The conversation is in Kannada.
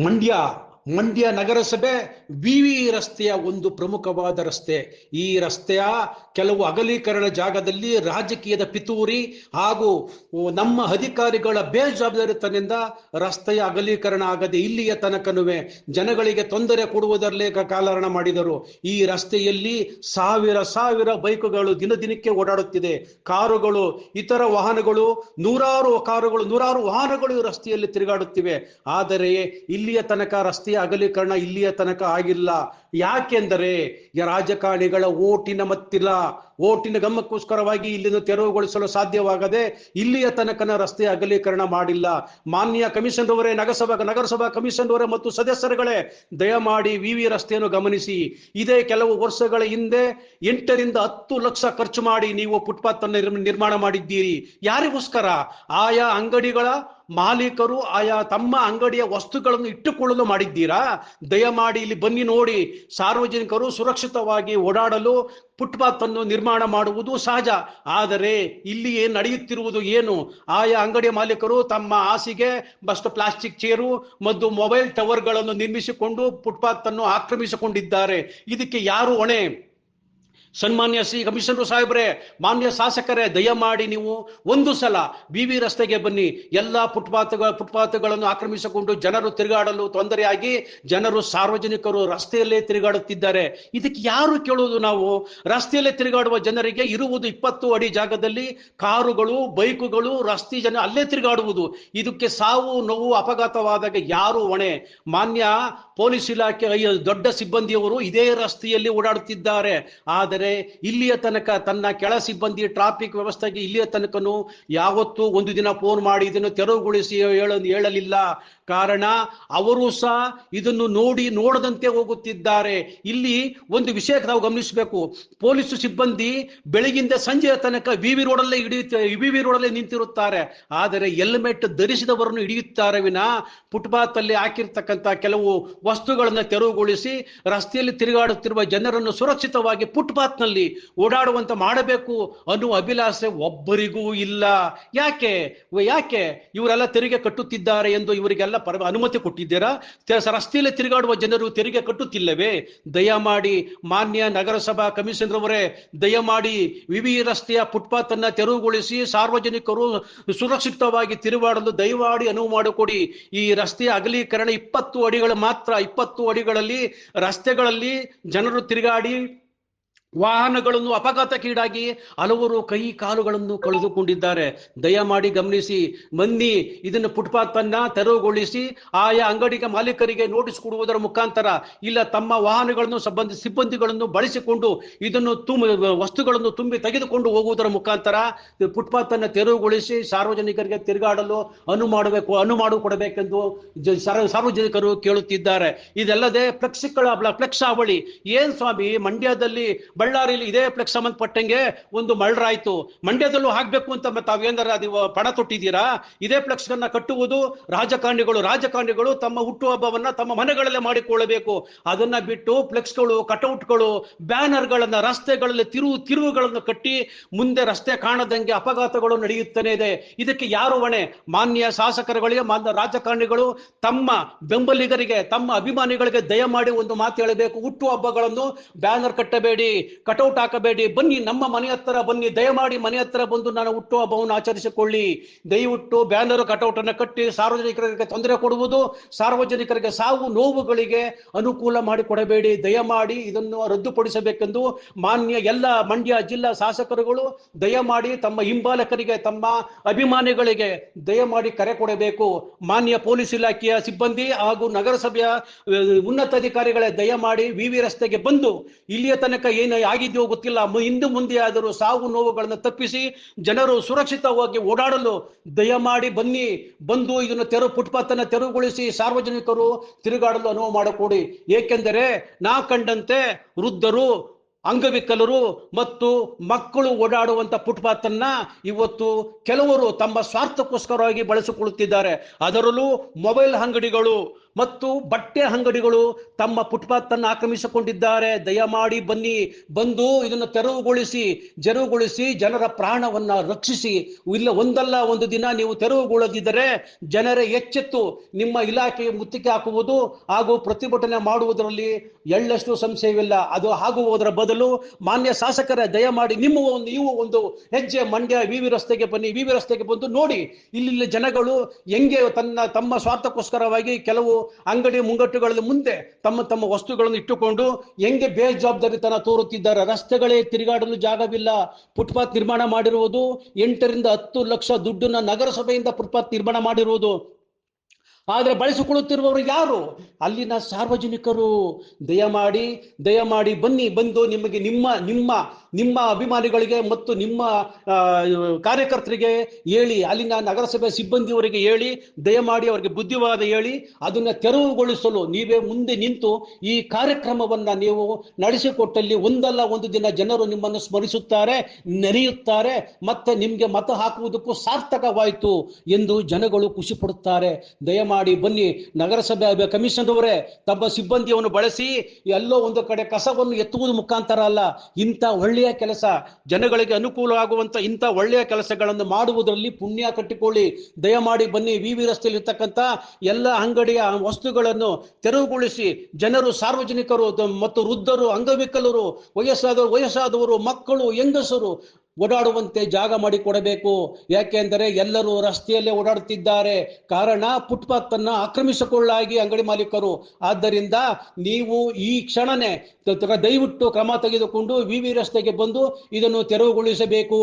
ಮಂಡ್ಯ ಮಂಡ್ಯ ನಗರಸಭೆ ವಿವಿ ರಸ್ತೆಯ ಒಂದು ಪ್ರಮುಖವಾದ ರಸ್ತೆ. ಈ ರಸ್ತೆಯ ಕೆಲವು ಅಗಲೀಕರಣ ಜಾಗದಲ್ಲಿ ರಾಜಕೀಯದ ಪಿತೂರಿ ಹಾಗೂ ನಮ್ಮ ಅಧಿಕಾರಿಗಳ ಬೇಜವಾಬ್ದಾರಿತನದಿಂದ ರಸ್ತೆಯ ಅಗಲೀಕರಣ ಆಗದೆ ಇಲ್ಲಿಯ ತನಕನುವೆ ಜನಗಳಿಗೆ ತೊಂದರೆ ಕೊಡುವುದರಲ್ಲೇ ಕಾಲಹರಣ ಮಾಡಿದರು. ಈ ರಸ್ತೆಯಲ್ಲಿ ಸಾವಿರ ಬೈಕುಗಳು ದಿನಕ್ಕೆ ಓಡಾಡುತ್ತಿದೆ. ಕಾರುಗಳು, ಇತರ ವಾಹನಗಳು, ನೂರಾರು ವಾಹನಗಳು ರಸ್ತೆಯಲ್ಲಿ ತಿರುಗಾಡುತ್ತಿವೆ. ಆದರೆ ಇಲ್ಲಿಯ ತನಕ ರಸ್ತೆಯ ಅಗಲೀಕರಣ ಇಲ್ಲಿಯ ತನಕ ಆಗಿಲ್ಲ. ಯಾಕೆಂದರೆ ರಾಜಕಾರಣಿಗಳ ಓಟಿನ ಗಮನಕ್ಕೋಸ್ಕರವಾಗಿ ಇಲ್ಲಿಂದ ತೆರವುಗೊಳಿಸಲು ಸಾಧ್ಯವಾಗದೆ ಇಲ್ಲಿಯ ತನಕನ ರಸ್ತೆ ಅಗಲೀಕರಣ ಮಾಡಿಲ್ಲ. ಮಾನ್ಯ ಕಮಿಷನರ್ ಅವರೇ, ನಗರಸಭಾ ಕಮಿಷನರ್ ಅವರೇ ಮತ್ತು ಸದಸ್ಯರುಗಳೇ, ದಯಮಾಡಿ ವಿವಿ ರಸ್ತೆಯನ್ನು ಗಮನಿಸಿ. ಇದೇ ಕೆಲವು ವರ್ಷಗಳ ಹಿಂದೆ 8 ರಿಂದ 10 ಲಕ್ಷ ಖರ್ಚು ಮಾಡಿ ನೀವು ಫುಟ್ಪಾತ್ ಅನ್ನು ನಿರ್ಮಾಣ ಮಾಡಿದ್ದೀರಿ. ಯಾರಿಗೋಸ್ಕರ? ಆಯಾ ಅಂಗಡಿಗಳ ಮಾಲೀಕರು ಆಯಾ ತಮ್ಮ ಅಂಗಡಿಯ ವಸ್ತುಗಳನ್ನು ಇಟ್ಟುಕೊಳ್ಳಲು ಮಾಡಿದ್ದೀರಾ? ದಯಮಾಡಿ ಇಲ್ಲಿ ಬನ್ನಿ ನೋಡಿ. ಸಾರ್ವಜನಿಕರು ಸುರಕ್ಷಿತವಾಗಿ ಓಡಾಡಲು ಫುಟ್ಪಾತ್ ಅನ್ನು ನಿರ್ಮಾಣ ಮಾಡುವುದು ಸಹಜ. ಆದರೆ ಇಲ್ಲಿ ನಡೆಯುತ್ತಿರುವುದು ಏನು? ಆಯಾ ಅಂಗಡಿಯ ಮಾಲೀಕರು ತಮ್ಮ ಹಾಸಿಗೆ ಬಸ್ಟ್ ಪ್ಲಾಸ್ಟಿಕ್ ಚೇರು ಮತ್ತು ಮೊಬೈಲ್ ಟವರ್ಗಳನ್ನು ನಿರ್ಮಿಸಿಕೊಂಡು ಫುಟ್ಪಾತ್ ಅನ್ನು ಆಕ್ರಮಿಸಿಕೊಂಡಿದ್ದಾರೆ. ಇದಕ್ಕೆ ಯಾರು ಹೊಣೆ? ಸನ್ಮಾನ್ಯ ಶ್ರೀ ಕಮಿಷನರ್ ಸಾಹೇಬ್ರೆ, ಮಾನ್ಯ ಶಾಸಕರೇ, ದಯಮಾಡಿ ನೀವು ಒಂದು ಸಲ ವಿವಿ ರಸ್ತೆಗೆ ಬನ್ನಿ. ಎಲ್ಲಾ ಫುಟ್ಪಾತ್ಗಳನ್ನು ಆಕ್ರಮಿಸಿಕೊಂಡು ಜನರು ತಿರುಗಾಡಲು ತೊಂದರೆಯಾಗಿ ಸಾರ್ವಜನಿಕರು ರಸ್ತೆಯಲ್ಲೇ ತಿರುಗಾಡುತ್ತಿದ್ದಾರೆ. ಇದಕ್ಕೆ ಯಾರು ಕೇಳುವುದು? ನಾವು ರಸ್ತೆಯಲ್ಲೇ ತಿರುಗಾಡುವ ಜನರಿಗೆ ಇರುವುದು 20 ಅಡಿ ಜಾಗದಲ್ಲಿ ಕಾರುಗಳು, ಬೈಕುಗಳು, ರಸ್ತೆ ಜನ ಅಲ್ಲೇ ತಿರುಗಾಡುವುದು. ಇದಕ್ಕೆ ಸಾವು ನೋವು ಅಪಘಾತವಾದಾಗ ಯಾರು ಹೊಣೆ? ಮಾನ್ಯ ಪೊಲೀಸ್ ಇಲಾಖೆ ದೊಡ್ಡ ಸಿಬ್ಬಂದಿಯವರು ಇದೇ ರಸ್ತೆಯಲ್ಲಿ ಓಡಾಡುತ್ತಿದ್ದಾರೆ. ಆದರೆ ಇಲ್ಲಿಯ ತನಕ ತನ್ನ ಕೆಳ ಸಿಬ್ಬಂದಿ ಟ್ರಾಫಿಕ್ ವ್ಯವಸ್ಥೆಗೆ ಇಲ್ಲಿಯ ತನಕನು ಯಾವತ್ತೂ ಒಂದು ದಿನ ಫೋನ್ ಮಾಡಿ ಇದನ್ನು ತೆರವುಗೊಳಿಸಿ ಹೇಳಲಿಲ್ಲ. ಕಾರಣ ಅವರು ಸಹ ಇದನ್ನು ನೋಡದಂತೆ ಹೋಗುತ್ತಿದ್ದಾರೆ. ಇಲ್ಲಿ ಒಂದು ವಿಷಯ ನಾವು ಗಮನಿಸಬೇಕು. ಪೊಲೀಸ್ ಸಿಬ್ಬಂದಿ ಬೆಳಗಿಂದ ಸಂಜೆಯ ತನಕ ವಿವಿ ರೋಡಲ್ಲೇ ನಿಂತಿರುತ್ತಾರೆ. ಆದರೆ ಹೆಲ್ಮೆಟ್ ಧರಿಸಿದವರನ್ನು ಹಿಡಿಯುತ್ತಾರೆ ವಿನ ಫುಟ್ಪಾತ್ ಅಲ್ಲಿ ಹಾಕಿರ್ತಕ್ಕಂಥ ಕೆಲವು ವಸ್ತುಗಳನ್ನು ತೆರವುಗೊಳಿಸಿ ರಸ್ತೆಯಲ್ಲಿ ತಿರುಗಾಡುತ್ತಿರುವ ಜನರನ್ನು ಸುರಕ್ಷಿತವಾಗಿ ಫುಟ್ಪಾತ್ ನಲ್ಲಿ ಓಡಾಡುವಂತ ಮಾಡಬೇಕು ಅನ್ನುವ ಅಭಿಲಾಷೆ ಒಬ್ಬರಿಗೂ ಇಲ್ಲ. ಯಾಕೆ ಇವರೆಲ್ಲ ತೆರಿಗೆ ಕಟ್ಟುತ್ತಿದ್ದಾರೆ ಎಂದು ಇವರಿಗೆಲ್ಲ ಅನುಮತಿ ಕೊಟ್ಟಿದ್ದೀರಾ? ರಸ್ತೆಯಲ್ಲಿ ತಿರುಗಾಡುವ ಜನರು ತೆರಿಗೆ ಕಟ್ಟುತ್ತಿಲ್ಲವೇ? ದಯಮಾಡಿ ಮಾನ್ಯ ನಗರಸಭಾ ಕಮಿಷನರ್ ಅವರೇ, ದಯಮಾಡಿ ವಿವಿ ರಸ್ತೆಯ ಫುಟ್ಪಾತ್ ಅನ್ನ ತೆರವುಗೊಳಿಸಿ ಸಾರ್ವಜನಿಕರು ಸುರಕ್ಷಿತವಾಗಿ ತಿರುಗಾಡಲು ದಯಮಾಡಿ ಅನುವು ಮಾಡಿಕೊಡಿ. ಈ ರಸ್ತೆಯ ಅಗಲೀಕರಣ 20 ಅಡಿಗಳು ಮಾತ್ರ. 20 ಅಡಿಗಳಲ್ಲಿ ರಸ್ತೆಗಳಲ್ಲಿ ಜನರು ತಿರುಗಾಡಿ ವಾಹನಗಳನ್ನು ಅಪಘಾತಕ್ಕೀಡಾಗಿ ಹಲವರು ಕೈ ಕಾಲುಗಳನ್ನು ಕಳೆದುಕೊಂಡಿದ್ದಾರೆ. ದಯಮಾಡಿ ಗಮನಿಸಿ. ಮಂದಿ ಇದನ್ನು ಫುಟ್ಪಾತ್ ಅನ್ನ ತೆರವುಗೊಳಿಸಿ ಆಯಾ ಅಂಗಡಿಗೆ ಮಾಲೀಕರಿಗೆ ನೋಟಿಸ್ ಕೊಡುವುದರ ಮುಖಾಂತರ ಇಲ್ಲ ತಮ್ಮ ವಾಹನಗಳನ್ನು ಸಿಬ್ಬಂದಿಗಳನ್ನು ಬಳಸಿಕೊಂಡು ಇದನ್ನು ವಸ್ತುಗಳನ್ನು ತುಂಬಿ ತೆಗೆದುಕೊಂಡು ಹೋಗುವುದರ ಮುಖಾಂತರ ಫುಟ್ಪಾತ್ ಅನ್ನ ತೆರವುಗೊಳಿಸಿ ಸಾರ್ವಜನಿಕರಿಗೆ ತಿರುಗಾಡಲು ಅನು ಮಾಡಿಕೊಡಬೇಕೆಂದು ಸಾರ್ವಜನಿಕರು ಕೇಳುತ್ತಿದ್ದಾರೆ. ಇದಲ್ಲದೆ ಫ್ಲೆಕ್ಸ್ ಹಾವಳಿ ಏನ್ ಸ್ವಾಮಿ? ಮಂಡ್ಯದಲ್ಲಿ, ಬಳ್ಳಾರಿಯಲ್ಲಿ ಇದೇ ಫ್ಲೆಕ್ಸ್ ಸಂಬಂಧಪಟ್ಟಂಗೆ ಒಂದು ಮರ್ಡರ್ ಆಯ್ತು. ಮಂಡ್ಯದಲ್ಲೂ ಹಾಕ್ಬೇಕು ಅಂತ ತಾವೇನಾರ ನೀವು ಪಣ ತೊಟ್ಟಿದ್ದೀರಾ? ಇದೇ ಫ್ಲೆಕ್ಸ್ ಅನ್ನ ಕಟ್ಟುವುದು ರಾಜಕಾರಣಿಗಳು ತಮ್ಮ ಹುಟ್ಟುಹಬ್ಬವನ್ನ ತಮ್ಮ ಮನೆಗಳಲ್ಲೇ ಮಾಡಿಕೊಳ್ಳಬೇಕು. ಅದನ್ನ ಬಿಟ್ಟು ಫ್ಲೆಕ್ಸ್ಗಳು, ಕಟೌಟ್ಗಳು, ಬ್ಯಾನರ್ಗಳನ್ನ ರಸ್ತೆಗಳಲ್ಲಿ ತಿರುವುಗಳನ್ನು ಕಟ್ಟಿ ಮುಂದೆ ರಸ್ತೆ ಕಾಣದಂಗೆ ಅಪಘಾತಗಳು ನಡೆಯುತ್ತಲೇ ಇದೆ. ಇದಕ್ಕೆ ಯಾರು ಹೊಣೆ? ಮಾನ್ಯ ಶಾಸಕರುಗಳಿಗೆ, ಮಾನ್ಯ ರಾಜಕಾರಣಿಗಳು ತಮ್ಮ ಬೆಂಬಲಿಗರಿಗೆ, ತಮ್ಮ ಅಭಿಮಾನಿಗಳಿಗೆ ದಯಮಾಡಿ ಒಂದು ಮಾತು ಹೇಳಬೇಕು. ಹುಟ್ಟುಹಬ್ಬಗಳನ್ನು ಬ್ಯಾನರ್ ಕಟ್ಟಬೇಡಿ, ಕಟೌಟ್ ಹಾಕಬೇಡಿ. ಬನ್ನಿ, ನಮ್ಮ ಮನೆ ಹತ್ತಿರ ಬನ್ನಿ. ದಯಮಾಡಿ ಮನೆ ಹತ್ತಿರ ಬಂದು ನಾನು ಹುಟ್ಟುಹಬ್ಬವನ್ನು ಆಚರಿಸಿಕೊಳ್ಳಿ. ದಯವಿಟ್ಟು ಬ್ಯಾನರ್, ಕಟೌಟ್ ಅನ್ನು ಕಟ್ಟಿ ಸಾರ್ವಜನಿಕರಿಗೆ ತೊಂದರೆ ಕೊಡುವುದು, ಸಾರ್ವಜನಿಕರಿಗೆ ಸಾವು ನೋವುಗಳಿಗೆ ಅನುಕೂಲ ಮಾಡಿಕೊಡಬೇಡಿ. ದಯಮಾಡಿ ಇದನ್ನು ರದ್ದುಪಡಿಸಬೇಕೆಂದು ಮಾನ್ಯ ಎಲ್ಲ ಮಂಡ್ಯ ಜಿಲ್ಲಾ ಶಾಸಕರುಗಳು ದಯಮಾಡಿ ತಮ್ಮ ಹಿಂಬಾಲಕರಿಗೆ, ತಮ್ಮ ಅಭಿಮಾನಿಗಳಿಗೆ ದಯಮಾಡಿ ಕರೆ ಕೊಡಬೇಕು. ಮಾನ್ಯ ಪೊಲೀಸ್ ಇಲಾಖೆಯ ಸಿಬ್ಬಂದಿ ಹಾಗೂ ನಗರಸಭೆಯ ಉನ್ನತ ಅಧಿಕಾರಿಗಳೇ, ದಯಮಾಡಿ ವಿವಿ ರಸ್ತೆಗೆ ಬಂದು ಇಲ್ಲಿಯ ತನಕ ಏನು ಆಗಿದೆಯೋ ಗೊತ್ತಿಲ್ಲ, ಹಿಂದೆ ಮುಂದೆ ಆದರೂ ಸಾವು ನೋವುಗಳನ್ನು ತಪ್ಪಿಸಿ ಜನರು ಸುರಕ್ಷಿತವಾಗಿ ಓಡಾಡಲು ದಯಮಾಡಿ ಬನ್ನಿ. ಬಂದು ಇದನ್ನು ಫುಟ್ಪಾತ್ ಅನ್ನು ತೆರವುಗೊಳಿಸಿ ಸಾರ್ವಜನಿಕರು ತಿರುಗಾಡಲು ಅನುವು ಮಾಡಿಕೊಡಿ. ಏಕೆಂದರೆ ನಾ ಕಂಡಂತೆ ವೃದ್ಧರು, ಅಂಗವಿಕಲರು ಮತ್ತು ಮಕ್ಕಳು ಓಡಾಡುವಂತ ಫುಟ್ಪಾತ್ ಅನ್ನ ಇವತ್ತು ಕೆಲವರು ತಮ್ಮ ಸ್ವಾರ್ಥಕ್ಕೋಸ್ಕರವಾಗಿ ಬಳಸಿಕೊಳ್ಳುತ್ತಿದ್ದಾರೆ. ಅದರಲ್ಲೂ ಮೊಬೈಲ್ ಅಂಗಡಿಗಳು, ಮತ್ತು ಬಟ್ಟೆ ಅಂಗಡಿಗಳು ತಮ್ಮ ಫುಟ್ಪಾತ್ ಅನ್ನು ಆಕ್ರಮಿಸಿಕೊಂಡಿದ್ದಾರೆ. ದಯಮಾಡಿ ಬನ್ನಿ, ಬಂದು ಇದನ್ನು ತೆರವುಗೊಳಿಸಿ ಜನರ ಪ್ರಾಣವನ್ನ ರಕ್ಷಿಸಿ. ಇಲ್ಲ, ಒಂದಲ್ಲ ಒಂದು ದಿನ ನೀವು ತೆರವುಗೊಳ್ಳದಿದ್ದರೆ ಜನರೇ ಎಚ್ಚೆತ್ತು ನಿಮ್ಮ ಇಲಾಖೆಗೆ ಮುತ್ತಿಗೆ ಹಾಕುವುದು ಹಾಗೂ ಪ್ರತಿಭಟನೆ ಮಾಡುವುದರಲ್ಲಿ ಎಳ್ಳಷ್ಟು ಸಂಶಯವಿಲ್ಲ. ಅದು ಆಗುವುದರ ಬದಲು ಮಾನ್ಯ ಶಾಸಕರೇ, ದಯಮಾಡಿ ನೀವು ಒಂದು ಹೆಜ್ಜೆ ಮಂಡ್ಯ ವಿವಿ ರಸ್ತೆಗೆ ಬನ್ನಿ. ವಿವಿ ರಸ್ತೆಗೆ ಬಂದು ನೋಡಿ, ಇಲ್ಲಿ ಜನಗಳು ಹೆಂಗೆ ತಮ್ಮ ಸ್ವಾರ್ಥಕ್ಕೋಸ್ಕರವಾಗಿ ಕೆಲವು ಅಂಗಡಿ ಮುಂಗಟ್ಟುಗಳಲ್ಲಿ ಮುಂದೆ ತಮ್ಮ ವಸ್ತುಗಳನ್ನು ಇಟ್ಟುಕೊಂಡು ಹೆಂಗೆ ಬೇಜವಾಬ್ದಾರಿತನ ತೋರುತ್ತಿದ್ದಾರೆ. ರಸ್ತೆಗಳೇ ತಿರುಗಾಡಲು ಜಾಗವಿಲ್ಲ. ಫುಟ್ಪಾತ್ ನಿರ್ಮಾಣ ಮಾಡಿರುವುದು 8 ರಿಂದ 10 ಲಕ್ಷ ದುಡ್ಡನ್ನ ನಗರಸಭೆಯಿಂದ ಫುಟ್ಪಾತ್ ನಿರ್ಮಾಣ ಮಾಡಿರುವುದು. ಆದರೆ ಬಳಸಿಕೊಳ್ಳುತ್ತಿರುವವರು ಯಾರು? ಅಲ್ಲಿನ ಸಾರ್ವಜನಿಕರು. ದಯಮಾಡಿ ಬನ್ನಿ, ಬಂದು ನಿಮಗೆ ನಿಮ್ಮ ಅಭಿಮಾನಿಗಳಿಗೆ ಮತ್ತು ನಿಮ್ಮ ಕಾರ್ಯಕರ್ತರಿಗೆ ಹೇಳಿ, ಅಲ್ಲಿನ ನಗರಸಭೆ ಸಿಬ್ಬಂದಿಯವರಿಗೆ ಹೇಳಿ, ದಯಮಾಡಿ ಅವರಿಗೆ ಬುದ್ಧಿವಾದ ಹೇಳಿ ಅದನ್ನ ತೆರವುಗೊಳಿಸಲು ನೀವೇ ಮುಂದೆ ನಿಂತು ಈ ಕಾರ್ಯಕ್ರಮವನ್ನ ನೀವು ನಡೆಸಿಕೊಟ್ಟಲ್ಲಿ ಒಂದಲ್ಲ ಒಂದು ದಿನ ಜನರು ನಿಮ್ಮನ್ನು ಸ್ಮರಿಸುತ್ತಾರೆ, ನೆನೆಯುತ್ತಾರೆ, ಮತ್ತೆ ನಿಮ್ಗೆ ಮತ ಹಾಕುವುದಕ್ಕೂ ಸಾರ್ಥಕವಾಯಿತು ಎಂದು ಜನಗಳು ಖುಷಿ ಪಡುತ್ತಾರೆ. ದಯಮಾಡಿ ಬನ್ನಿ. ನಗರಸಭೆ ಕಮಿಷನರ್ ಅವರೇ, ತಮ್ಮ ಸಿಬ್ಬಂದಿಯನ್ನು ಬಳಸಿ ಎಲ್ಲೋ ಒಂದು ಕಡೆ ಕಸವನ್ನು ಎತ್ತುವುದು ಮುಖಾಂತರ ಅಲ್ಲ, ಇಂಥ ಒಳ್ಳೆಯ ಕೆಲಸ, ಜನಗಳಿಗೆ ಅನುಕೂಲ ಆಗುವಂತ ಇಂಥ ಒಳ್ಳೆಯ ಕೆಲಸಗಳನ್ನು ಮಾಡುವುದರಲ್ಲಿ ಪುಣ್ಯ ಕಟ್ಟಿಕೊಳ್ಳಿ. ದಯಮಾಡಿ ಬನ್ನಿ. ವಿವಿ ರಸ್ತೆಯಲ್ಲಿ ಇರ್ತಕ್ಕಂಥ ಎಲ್ಲ ಅಂಗಡಿಯ ವಸ್ತುಗಳನ್ನು ತೆರವುಗೊಳಿಸಿ ಜನರು, ಸಾರ್ವಜನಿಕರು ಮತ್ತು ವೃದ್ಧರು, ಅಂಗವಿಕಲರು, ವಯಸ್ಸಾದವರು, ಮಕ್ಕಳು, ಹೆಂಗಸರು ಓಡಾಡುವಂತೆ ಜಾಗ ಮಾಡಿಕೊಡಬೇಕು. ಯಾಕೆಂದರೆ ಎಲ್ಲರೂ ರಸ್ತೆಯಲ್ಲೇ ಓಡಾಡುತ್ತಿದ್ದಾರೆ. ಕಾರಣ ಫುಟ್ಪಾತ್ ಅನ್ನ ಆಕ್ರಮಿಸಿಕೊಳ್ಳಾಗಿ ಅಂಗಡಿ ಮಾಲೀಕರು. ಆದ್ದರಿಂದ ನೀವು ಈ ಕ್ಷಣನೇ ದಯವಿಟ್ಟು ಕ್ರಮ ತೆಗೆದುಕೊಂಡು ವಿವಿ ರಸ್ತೆಗೆ ಬಂದು ಇದನ್ನು ತೆರವುಗೊಳಿಸಬೇಕು.